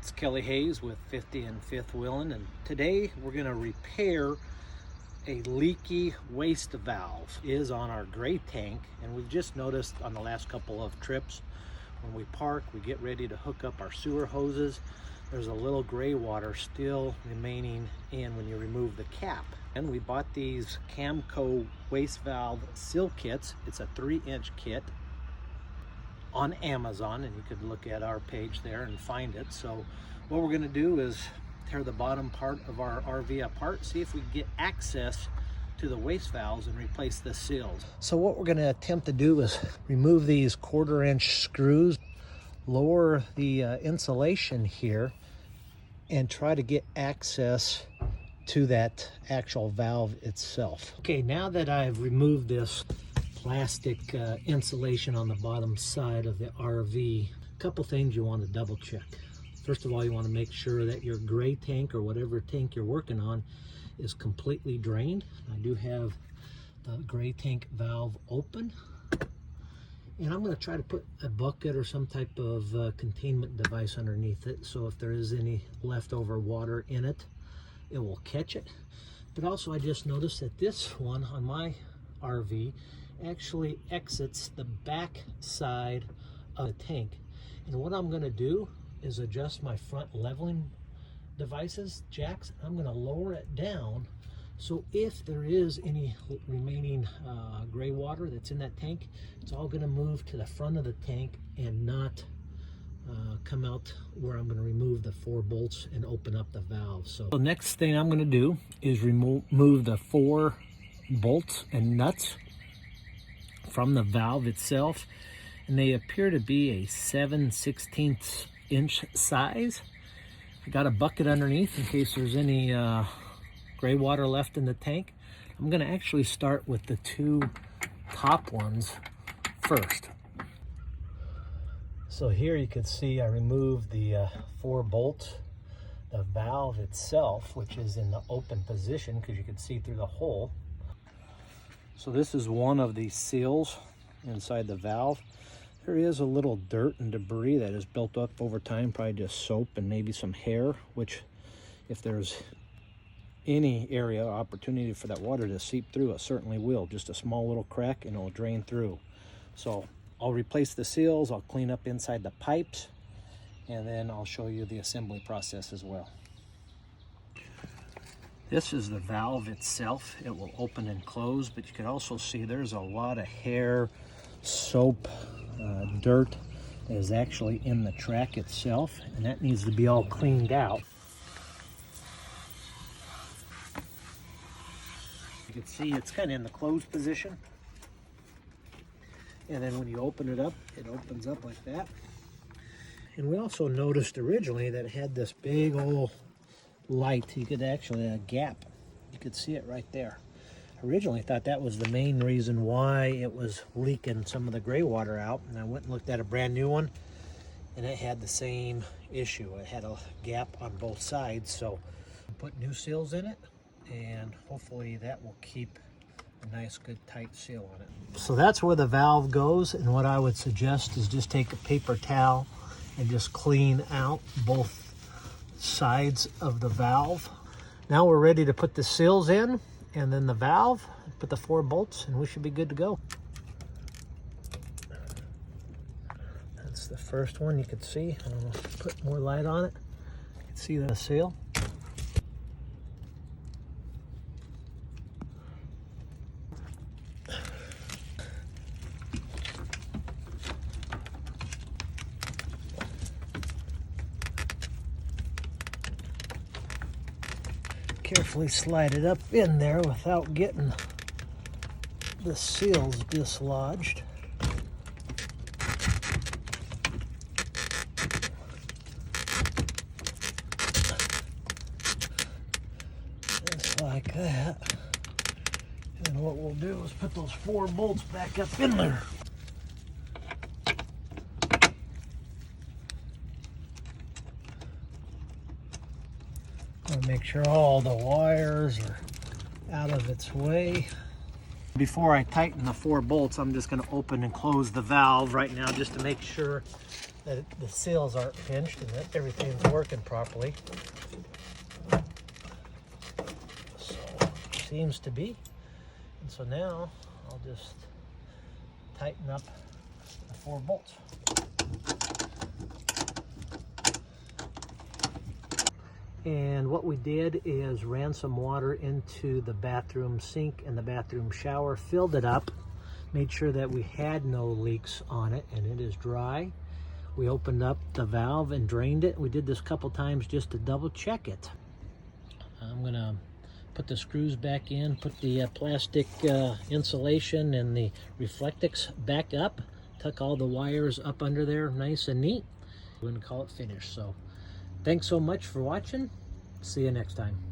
It's Kelley Hayes with 50 and 5th Wheeling, and today we're going to repair a leaky waste valve. It is on our gray tank, and we've just noticed on the last couple of trips when we park, we get ready to hook up our sewer hoses, there's a little gray water still remaining in when you remove the cap. And we bought these Camco waste valve seal kits. It's a 3-inch kit on Amazon, and you could look at our page there and find it. So what we're going to do is tear the bottom part of our RV apart, see if we can get access to the waste valves and replace the seals. So what we're going to attempt to do is remove these 1/4-inch screws, lower the insulation here, and try to get access to that actual valve itself. Okay, now that I've removed this plastic insulation on the bottom side of the RV, a couple things you want to double check. First of all, you want to make sure that your gray tank or whatever tank you're working on is completely drained. I do have the gray tank valve open, and I'm going to try to put a bucket or some type of containment device underneath it, so if there is any leftover water in it, it will catch it. But also, I just noticed that this one on my RV actually exits the back side of the tank. And what I'm going to do is adjust my front leveling devices, jacks. I'm going to lower it down, so if there is any remaining gray water that's in that tank, it's all going to move to the front of the tank and not come out where I'm going to remove the 4 bolts and open up the valve. So the next thing I'm going to do is remove the 4 bolts and nuts from the valve itself, and they appear to be a 7/16 inch size. I got a bucket underneath in case there's any gray water left in the tank. I'm going to actually start with the 2 top ones first. So here you can see I removed the 4 bolts, the valve itself, which is in the open position because you can see through the hole. So this is one of the seals inside the valve. There is a little dirt and debris that has built up over time, probably just soap and maybe some hair, which if there's any area or opportunity for that water to seep through, it certainly will. Just a small little crack and it'll drain through. So I'll replace the seals, I'll clean up inside the pipes, and then I'll show you the assembly process as well. This is the valve itself. It will open and close, but you can also see there's a lot of hair, soap, dirt that is actually in the track itself, and that needs to be all cleaned out. You can see it's kind of in the closed position, and then when you open it up, it opens up like that. And we also noticed originally that it had this big old light. You could actually, a gap, you could see it right there. Originally thought that was the main reason why it was leaking some of the gray water out, and I went and looked at a brand new one, and it had the same issue. It had a gap on both sides, so put new seals in it, and hopefully that will keep a nice good tight seal on it. So that's where the valve goes, and what I would suggest is just take a paper towel and just clean out both sides of the valve. Now we're ready to put the seals in, and then the valve, put the 4 bolts, and we should be good to go. That's the first one you can see. I'll put more light on it. You can see the seal. Carefully slide it up in there without getting the seals dislodged. Just like that. And what we'll do is put those 4 bolts back up in there. Make sure all the wires are out of its way. Before I tighten the 4 bolts, I'm just going to open and close the valve right now just to make sure that the seals aren't pinched and that everything's working properly. So, seems to be. And so now I'll just tighten up the 4 bolts. And what we did is ran some water into the bathroom sink and the bathroom shower, filled it up, made sure that we had no leaks on it, and it is dry. We opened up the valve and drained it. We did this a couple times just to double check it. I'm gonna put the screws back in, put the plastic insulation and the reflectix back up, tuck all the wires up under there nice and neat. We're gonna call it finished. So thanks so much for watching. See you next time.